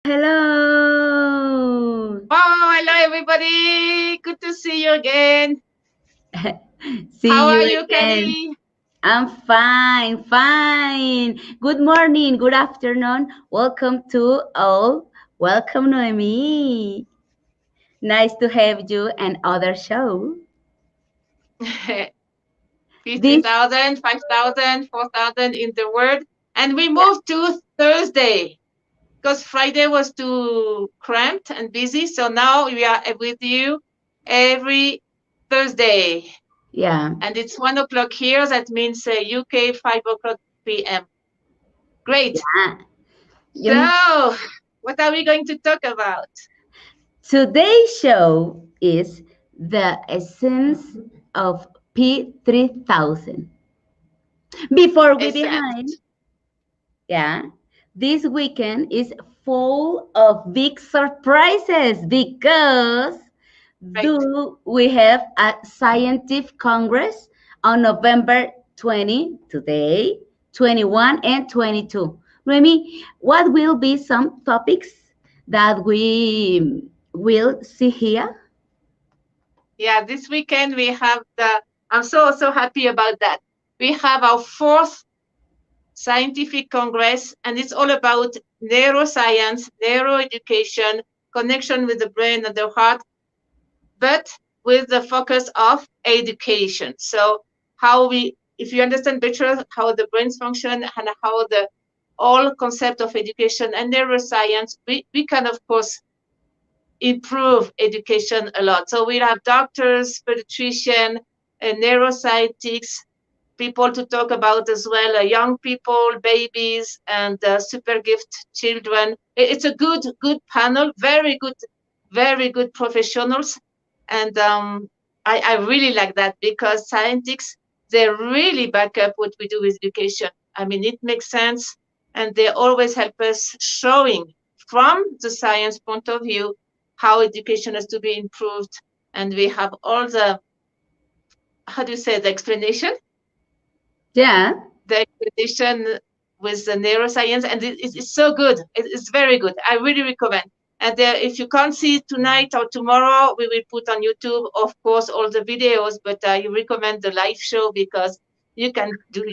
Hello. Oh, hello everybody. Good to see you again. How See are you you, again. Kelly? I'm fine, fine. Good morning, good afternoon. Welcome to all. Welcome, Noemi. Nice to have you and other show. This, 50,000, 5,000, 4,000 in the word. And we moved to Thursday because Friday was too cramped and busy. So now we are with you every Thursday. yeah, And it's 1 o'clock here. That means UK 5 o'clock p.m. Great. yeah. You, So, what are we going to talk about? today's show is the essence of P3000. Before we behind, Essence. yeah, this weekend is full of big surprises because Right. do we have a scientific congress on November 20 today, 21 and 22. Remy, what will be some topics that we will see here? Yeah, this weekend we have I'm so happy about that. We have our fourth scientific congress, and it's all about neuroscience, neuroeducation, connection with the brain and the heart, but with the focus of education. So if you understand better how the brains function and how the all concept of education and neuroscience, we can of course improve education a lot. So we have doctors, pediatrician, neuroscientists, people to talk about as well, young people, babies, and super gift children. It's a good panel, very good professionals, and I really like that because scientists they really back up what we do with education. I mean, it makes sense, and they always help us showing from the science point of view how education has to be improved, and we have all the how do you say the explanation Yeah. the expedition with the neuroscience, and it's so good. It's very good. I really recommend. And if you can't see it tonight or tomorrow, we will put on YouTube, of course, all the videos. But I recommend the live show because you can do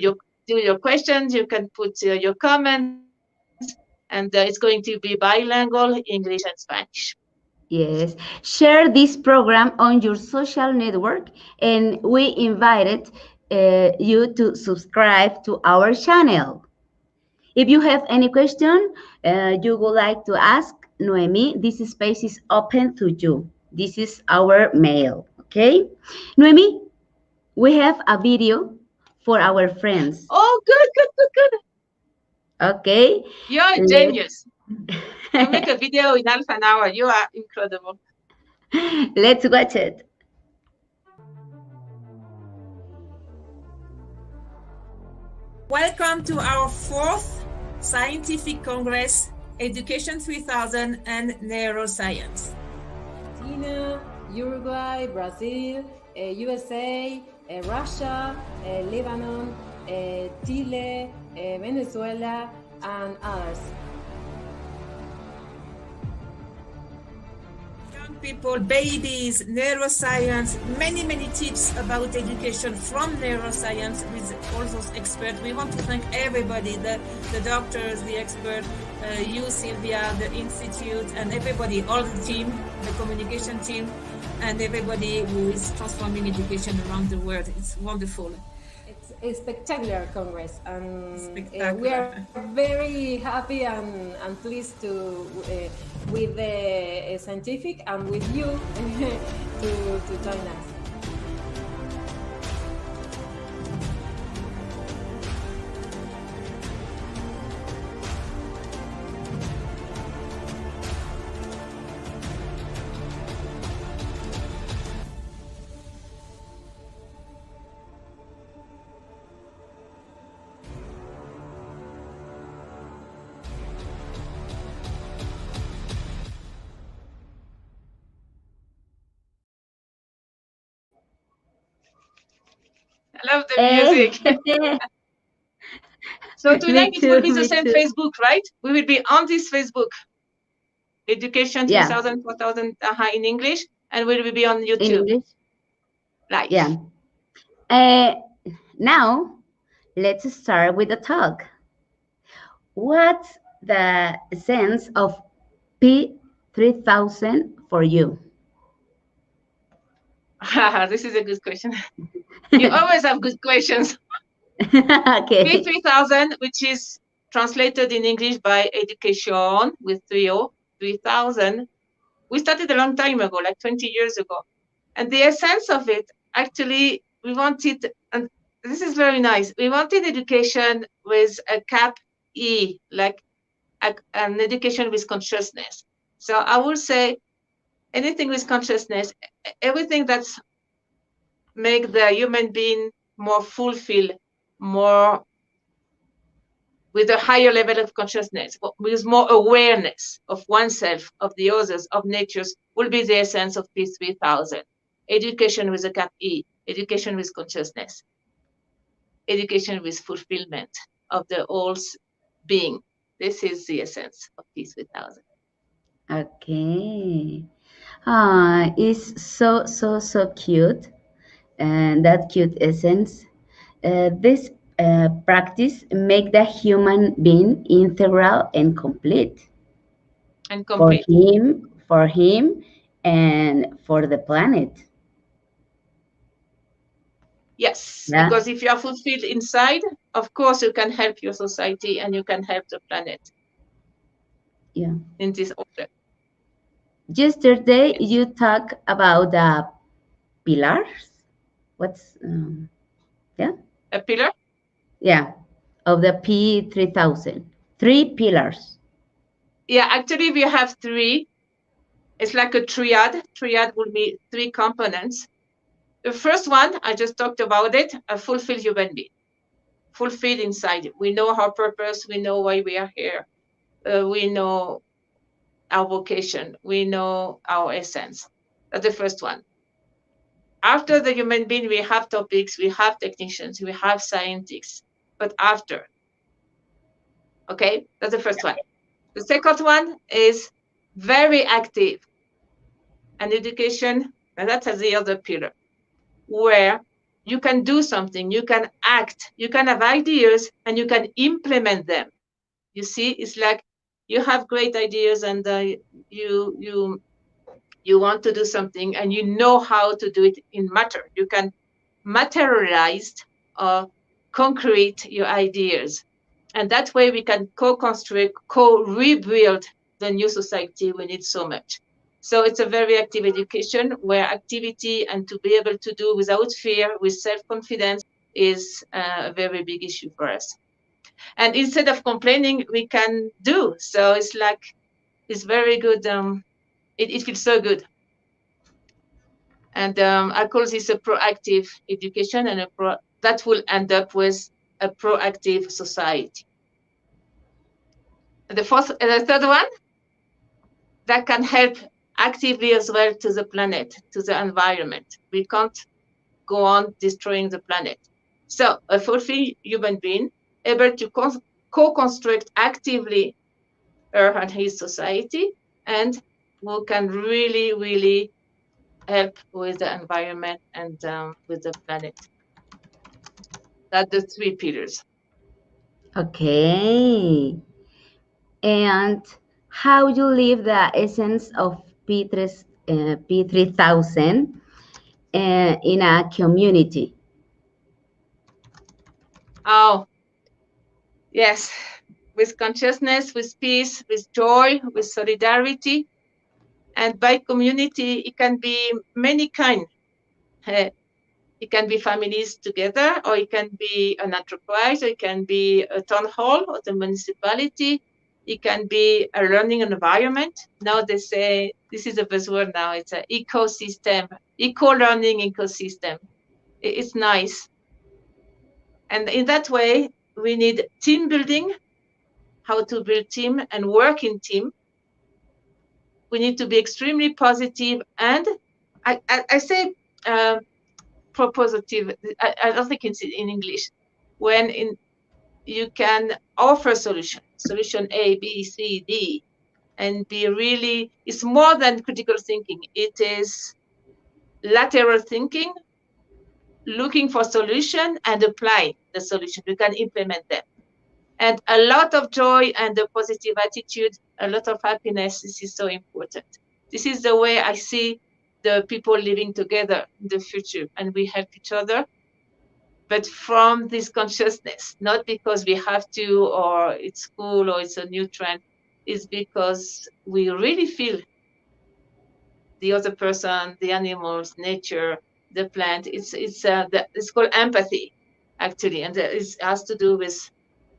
your questions, you can put your comments, and it's going to be bilingual, English and Spanish. Yes, share this program on your social network, and we invited you to subscribe to our channel. If you have any question you would like to ask Noemi, this space is open to you. This is our mail, okay? Noemi, we have a video for our friends, Oh, good. okay? You're a Let's, genius. You make a video in half an hour. You are incredible. let's watch it. Welcome to our fourth Scientific Congress, Education 3000 and Neuroscience. Argentina, Uruguay, Brazil, USA, Russia, Lebanon, Chile, Venezuela, and others. Young people, babies, neuroscience, many tips about education from neuroscience with all those experts. We want to thank everybody, the doctors, the experts, you, Sylvia, the institute, and everybody, all the team, the communication team, and everybody who is transforming education around the world. It's wonderful. It's a spectacular congress, and Spectacular. we are very happy and pleased to with the scientific and with you to join us. I love the music. So Me tonight it will too, be the me same too. Facebook, right? We will be on this Facebook. Education Yeah. 3000, 4000 in English, and we will be on In YouTube English. live. Yeah. Uh, Now, let's start with the talk. What's the sense of P3000 for you? This is a good question. You always have good questions. Okay. P3000, which is translated in English by education with 3000. We started a long time ago, like 20 years ago. And the essence of it, actually, we wanted, and this is very nice, we wanted education with a cap E, like an education with consciousness. So I will say anything with consciousness, everything that's make the human being more fulfilled, more with a higher level of consciousness, with more awareness of oneself, of the others, of natures, will be the essence of P3000. Education with a cap E, education with consciousness, education with fulfillment of the whole being. This is the essence of P3000. Okay. Ah, it's so cute, and that cute essence. This practice make the human being integral and complete And complete. for him, and for the planet. Yes, Yeah, because if you are fulfilled inside, of course you can help your society and you can help the planet yeah. in this order. Yesterday Yes. you talk about the pillars. What's yeah, A pillar? yeah, of the P3000. Three pillars. Yeah, actually we have three. It's like a triad. Triad will be three components. The first one, I just talked about it, a fulfilled human being, fulfilled inside. We know our purpose. We know why we are here. We know our vocation. We know our essence. That's the first one. After the human being, we have topics, we have technicians, we have scientists. But after, okay, that's the first one. The second one is very active, and education, and that's the other pillar, where you can do something, you can act, you can have ideas, and you can implement them. You see, it's like you have great ideas, and you want to do something, and you know how to do it in matter. You can materialize or concrete your ideas, and that way we can co-construct, co-rebuild the new society we need so much. So it's a very active education where activity and to be able to do without fear, with self-confidence, is a very big issue for us. And instead of complaining, we can do. So it's like, it's very good. It feels so good. And I call this a proactive education, and that will end up with a proactive society. The third one, that can help actively as well to the planet, to the environment. We can't go on destroying the planet. So a fulfilled human being able to co-construct actively her and his society, and who can really, really help with the environment and with the planet. That's the three pillars. Okay. And how you live the essence of P3000 in a community? Oh, yes. With consciousness, with peace, with joy, with solidarity. And by community, it can be many kinds. It can be families together, or it can be an enterprise, or it can be a town hall or the municipality. It can be a learning environment. Now they say, this is a buzzword now, it's an ecosystem, eco-learning ecosystem. It's nice. And in that way, we need team building, how to build team and work in team. We need to be extremely positive, and I say propositive. I don't think it's in English. You can offer solution A, B, C, D, and be really, it's more than critical thinking. It is lateral thinking, looking for solution and apply the solution. We can implement them. And a lot of joy and a positive attitude, a lot of happiness. This is so important. This is the way I see the people living together in the future, and we help each other, but from this consciousness, not because we have to, or it's cool, or it's a new trend. It's because we really feel the other person, the animals, nature, the plant. It's called empathy, actually, and it has to do with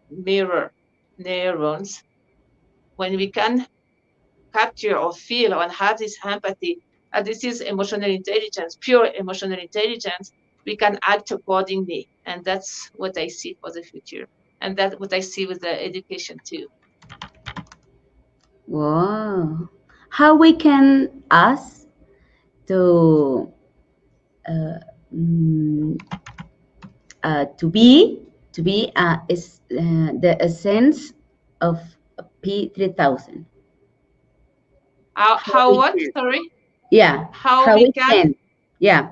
mirror neurons. When we can capture or feel or have this empathy, and this is emotional intelligence, pure emotional intelligence, we can act accordingly. And that's what I see for the future. And that's what I see with the education too. Wow. How we can us to uh, mm, to be is the essence of P3000. How How we what? can, Sorry? yeah, How how we we can can, yeah,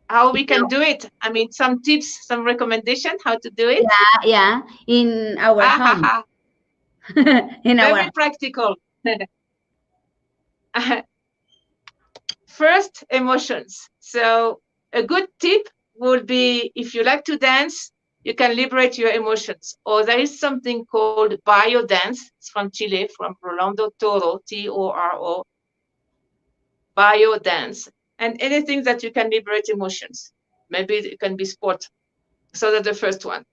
how in we can do it. I mean, some tips, some recommendation how to do it. yeah, in our Ah, ha, home, ha. in our Very practical. First, emotions. So a good tip would be, if you like to dance, you can liberate your emotions. Or there is something called bio dance. It's from Chile, from Rolando Toro, Toro, bio dance. And anything that you can liberate emotions. Maybe it can be sport. So that's the first one.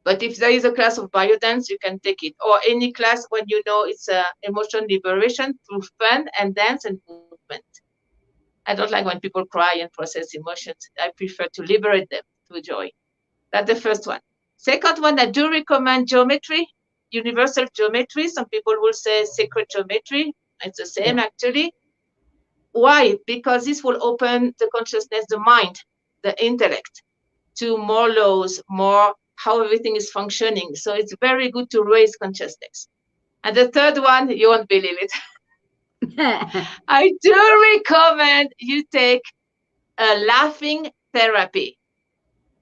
But if there is a class of bio dance, you can take it. Or any class when you know it's emotion liberation through fun and dance and movement. I don't like when people cry and process emotions. I prefer to liberate them through joy. That's the first one. Second one, I do recommend geometry, universal geometry. Some people will say sacred geometry. It's the yeah. same actually. Why? Because this will open the consciousness, the mind, the intellect to more laws, more how everything is functioning. So it's very good to raise consciousness. And the third one, you won't believe it. I do recommend you take a laughing therapy.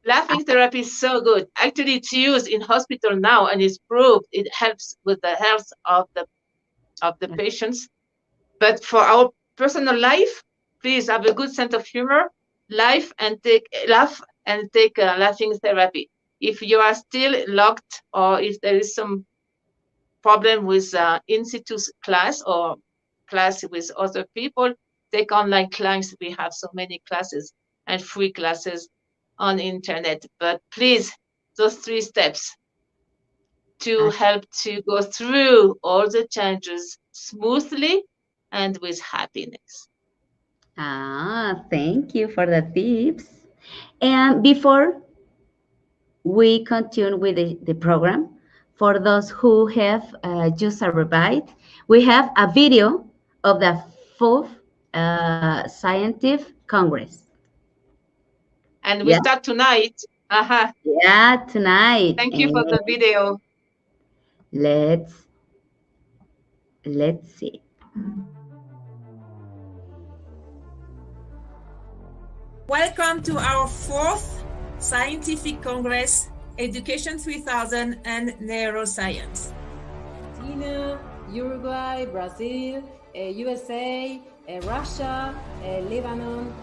Laughing therapy is so good. Actually, it's used in hospital now and it's proved it helps with the health of the patients. But for our personal life, please have a good sense of humor, laugh and take a laughing therapy. If you are still locked or if there is some problem with in situ class or class with other people, take online class. We have so many classes and free classes on internet. But please, those 3 steps to help to go through all the changes smoothly and with happiness. Thank you for the tips. And before we continue with the program, for those who have just arrived, we have a video of the fourth Scientific Congress. And we Yeah, start tonight. yeah, tonight. Thank you for And the video. let's see. Welcome to our 4th Scientific Congress, Education 3000 and Neuroscience. Argentina, Uruguay, Brazil, USA, Russia, Lebanon,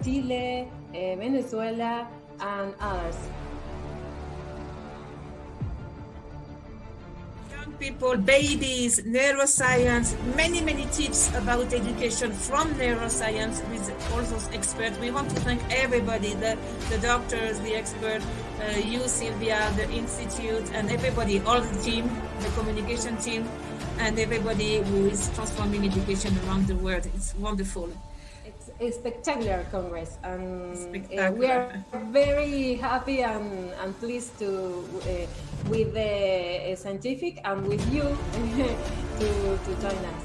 Chile, Venezuela, and others. Young people, babies, neuroscience, many tips about education from neuroscience with all those experts. We want to thank everybody, the doctors, the experts, you, Sylvia, the institute, and everybody, all the team, the communication team, and everybody who is transforming education around the world. It's wonderful. It's a spectacular Congress, and we Spectacular. are very happy and pleased to with the scientific and with you to join us.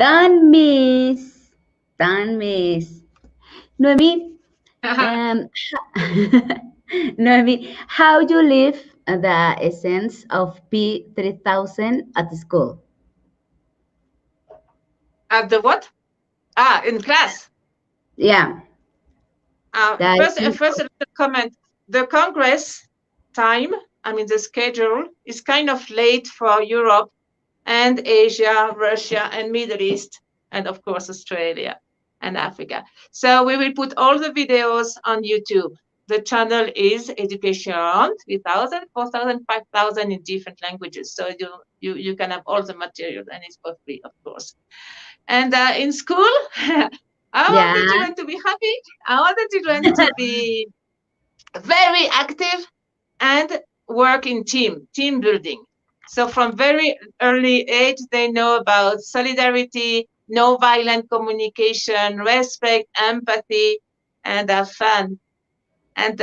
Don't miss. Don't miss. Noemi, um, Noemi, how you live the essence of P3000 at school? At the what? In class. Yeah, that First, a little comment. The Congress time, I mean, the schedule is kind of late for Europe and Asia, Russia, and Middle East, and of course, Australia and Africa. So we will put all the videos on YouTube. The channel is Education 3000, 4000, 5000 in different languages. So you can have all the material, and it's for free, of course. And in school, I want the yeah. children to be happy. I want the children to be very active and work in team building. So from very early age, they know about solidarity, no violent communication, respect, empathy, and have fun. And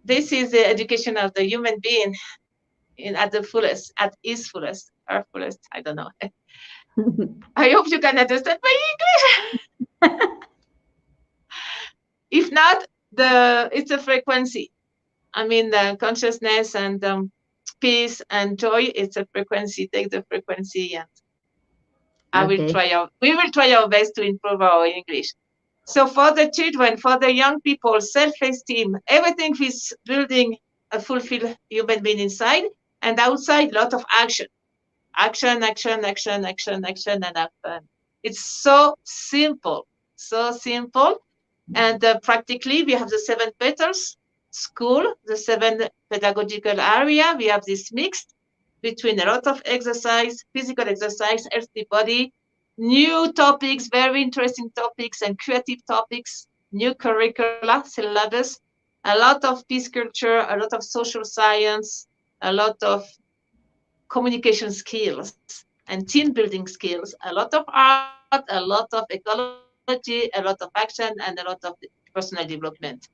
this is the education of the human being at the fullest, at his fullest, her fullest. I don't know. I hope you can understand my English. If not, it's a frequency. I mean, the consciousness and peace and joy. It's a frequency. Take the frequency, and Okay. we will try our best to improve our English. So for the children, for the young people, self-esteem, everything is building a fulfilled human being inside and outside. Lot of action, action, action, action, action, action, and have fun. It's so simple, so simple. And practically, we have the 7 petals school, the 7 pedagogical area. We have this mixed between a lot of exercise, physical exercise, healthy body, new topics, very interesting topics and creative topics, new curricula, syllabus, a lot of peace culture, a lot of social science, a lot of communication skills and team building skills, a lot of art, a lot of ecology, a lot of action, and a lot of personal development.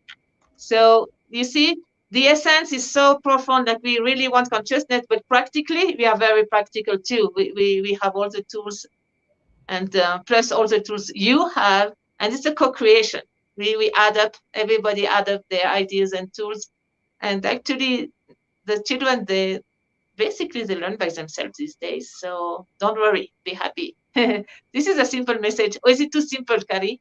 So you see, the essence is so profound that we really want consciousness, but practically we are very practical too. We have all the tools and plus all the tools you have, and it's a co-creation. We add up, everybody add up their ideas and tools, and actually the children, basically they learn by themselves these days. So don't worry, be happy. This is a simple message. Or is it too simple, Kari?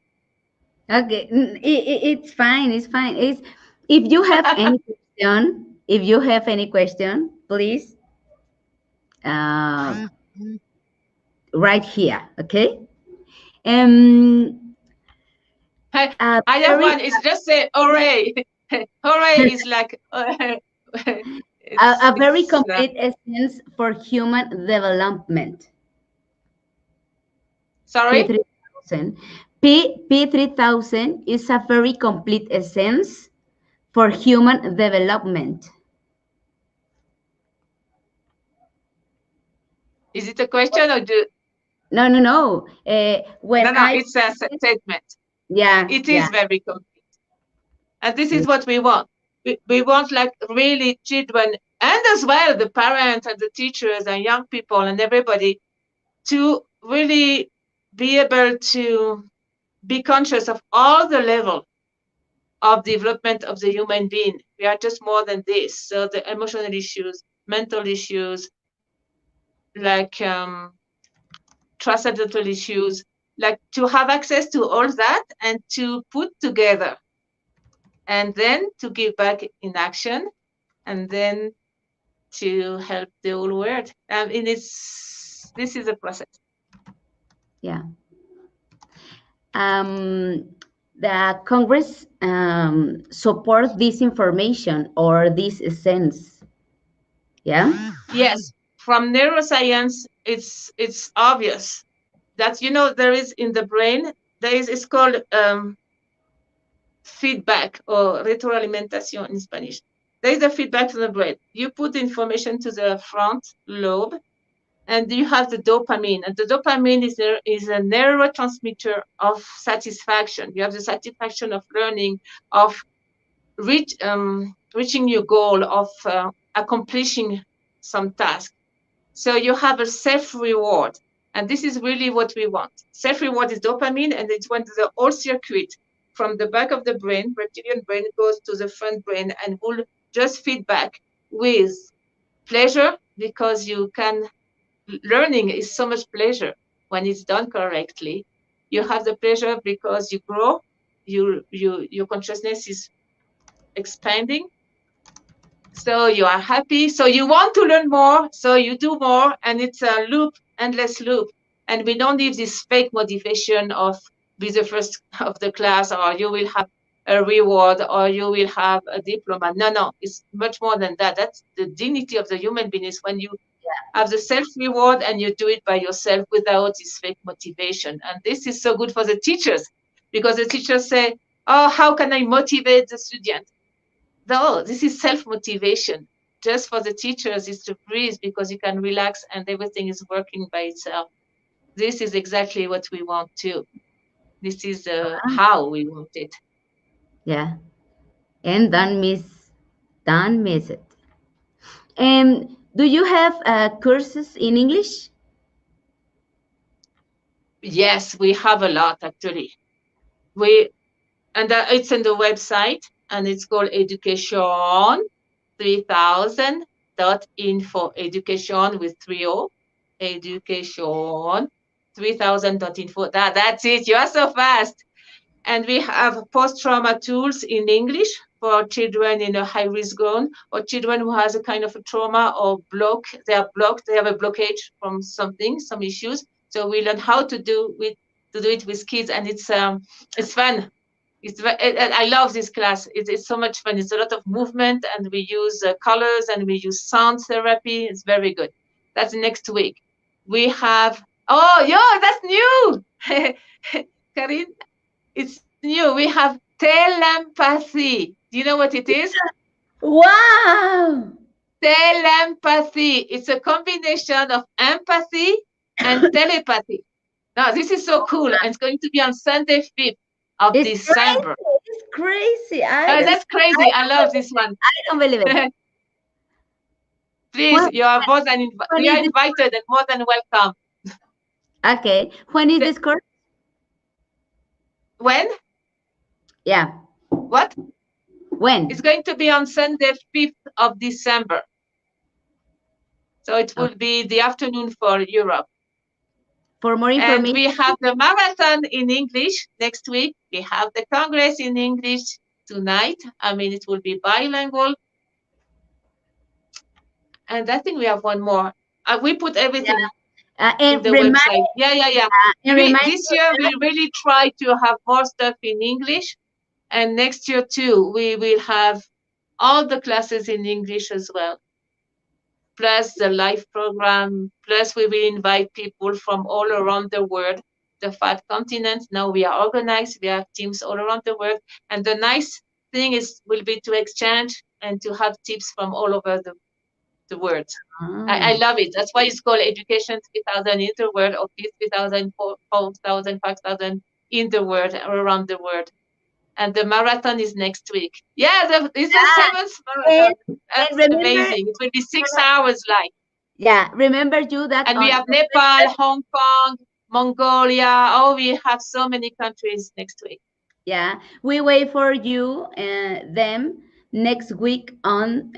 Okay. It's fine. It's fine. It's if you have any question, if you have any question, please uh, right here. Okay. Um, I, a I have very one. It's just say hooray. Hooray is like a very it's complete essence for human development. sorry. P3000. P3000 is a very complete essence for human development. Is it a question or do No, no, no. When no? I, It's a statement. yeah, It yeah, is very complete, and this yeah. is what we want. We want like really children and as well the parents and the teachers and young people and everybody to really be able to be conscious of all the level of development of the human being. We are just more than this. So the emotional issues, mental issues, like transcendental issues, like to have access to all that and to put together and then to give back in action and then to help the whole world. And this is a process. Yeah. The Congress support this information or this sense. Yeah. Yes, from neuroscience, it's obvious that there is in the brain it's called feedback or retroalimentación in Spanish. There is a feedback to the brain. You put the information to the front lobe, and you have the dopamine. And the dopamine is a neurotransmitter of satisfaction. You have the satisfaction of learning, of reaching your goal, of accomplishing some task. So you have a self-reward. And this is really what we want. Self-reward is dopamine, and it's when the whole circuit from the back of the brain, reptilian brain, goes to the front brain and will just feedback with pleasure, because you can, learning is so much pleasure when it's done correctly. You have the pleasure because you grow, your consciousness is expanding, so you are happy, so you want to learn more, so you do more, and it's a loop, endless loop. And we don't need this fake motivation of be the first of the class, or you will have a reward, or you will have a diploma. No, it's much more than that. That's the dignity of the human being, is when you have the self-reward and you do it by yourself without this fake motivation. And this is so good for the teachers, because the teachers say, oh, how can I motivate the student? No, this is self-motivation. Just for the teachers is to breathe, because you can relax and everything is working by itself. This is exactly what we want too. This is how we want it. Yeah. And don't miss it. And do you have courses in English? Yes, we have a lot actually. It's on the website, and it's called education3000.info. Education with 3 O. Education 3000.info. That's it. You are so fast. And we have post-trauma tools in English for children in a high-risk zone, or children who has a kind of a trauma or block. They are blocked. They have a blockage from something, some issues. So we learn how to do it with kids, and it's fun. I love this class. It's so much fun. It's a lot of movement, and we use colors, and we use sound therapy. It's very good. That's next week. We have, oh, yeah, that's new. Karin, it's new. We have telepathy. Do you know what it is? Wow! Telepathy. It's a combination of empathy and telepathy. Now, this is so cool. And it's going to be on Sunday, 5th of It's December. crazy. It's crazy. That's crazy. I love this one. I don't believe it. Please, When, you are when you is are this? invited and more than welcome. Okay. When is The- this course? When? Yeah. What? When? It's going to be on Sunday, 5th of December. So it Oh. will be the afternoon for Europe. For more And information, we have the marathon in English next week. We have the Congress in English tonight. I mean, it will be bilingual. And I think we have one more. We put everything in and the website. Yeah. and remind This year, we really try to have more stuff in English. And next year, too, we will have all the classes in English as well, plus the live program, plus we will invite people from all around the world, the 5 continents. Now we are organized, we have teams all around the world. And the nice thing will be to exchange and to have tips from all over the world. I love it. That's why it's called Education 3000 in the world, or 3000, 4000, 5000 in the world, around the world. And the marathon is next week. Yeah, it's the 7th marathon. That's remember, amazing. It will be 6 hours like. yeah, remember you that And we have Nepal, Hong Kong, Mongolia. Oh, we have so many countries next week. yeah, we wait for you them next week on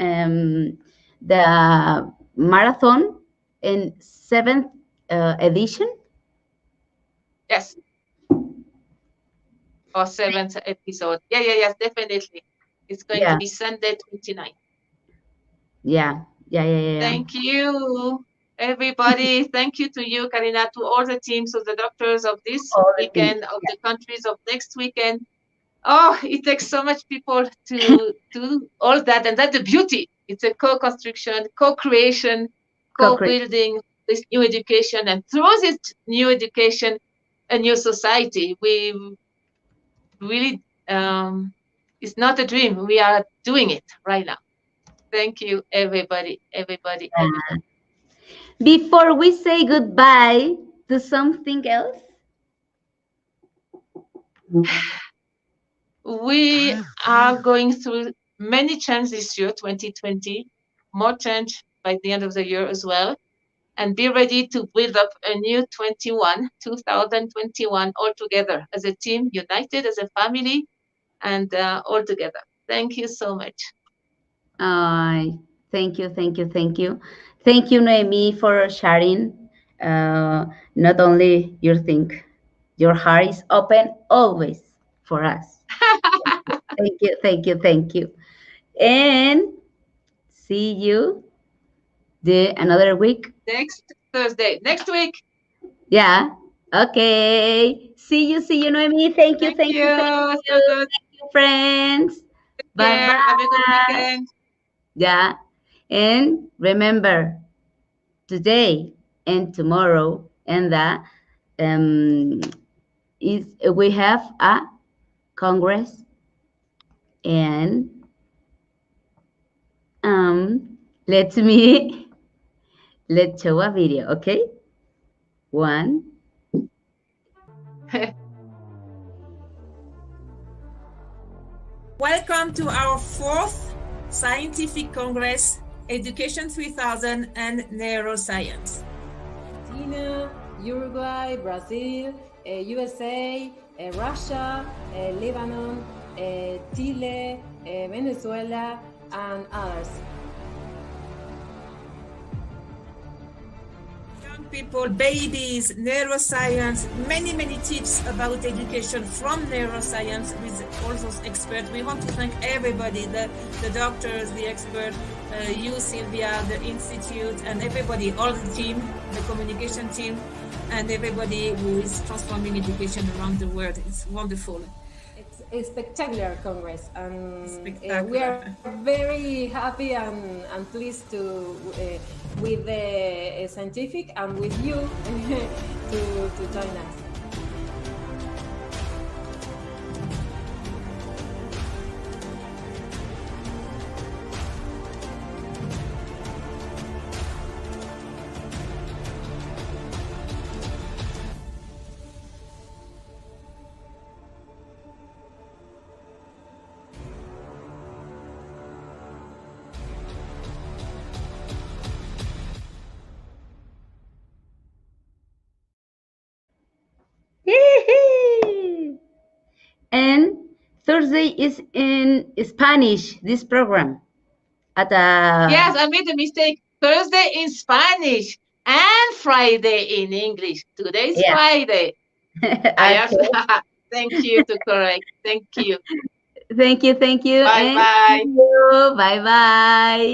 the marathon in 7th edition. Yes. Or 7th episode. Yes, definitely. It's going to be Sunday 29th. Yeah. Thank you, everybody. Thank you to you, Karina, to all the teams of the doctors of this weekend, of the countries of next weekend. Oh, it takes so much people to do all that. And that's the beauty. It's a co-construction, co-creation, co-building this new education. And through this new education, a new society. We really, it's not a dream. We are doing it right now. Thank you, everybody. Before we say goodbye to something else, we are going through many changes this year, 2020, more change by the end of the year as well. and be ready to build up a new 2021 all together as a team, united as a family, and all together. Thank you so much. Thank you, thank you, thank you. Thank you, Noemi, for sharing. Uh, Not only your think, your heart is open always for us. Thank you, thank you, thank you. And see you the another week. Next Thursday, next week. Yeah. Okay. See you, Noemi. Thank you, Thank thank you, thank you. So you. good. Thank you, friends. Take Bye care. Have a good bye. weekend. Yeah. And remember, today and tomorrow and the um, is we have a congress and let me let's show a video, okay? One. Welcome to our fourth Scientific Congress, Education 3000 and Neuroscience. Argentina, Uruguay, Brazil, USA, Russia, Lebanon, Chile, Venezuela, and others. Young people, babies, neuroscience, many tips about education from neuroscience with all those experts. We want to thank everybody, the doctors, the experts, you, Sylvia, the institute, and everybody, all the team, the communication team, and everybody who is transforming education around the world. It's wonderful. It's a spectacular congress, and Spectacular. we are very happy and pleased to with the scientific and with you to join us. And Thursday is in Spanish, this program. At Yes, I made a mistake. Thursday in Spanish and Friday in English. Today's yeah. Friday. I have Okay. thank you to correct. Thank you. Thank you, Bye and see bye. you. Bye bye.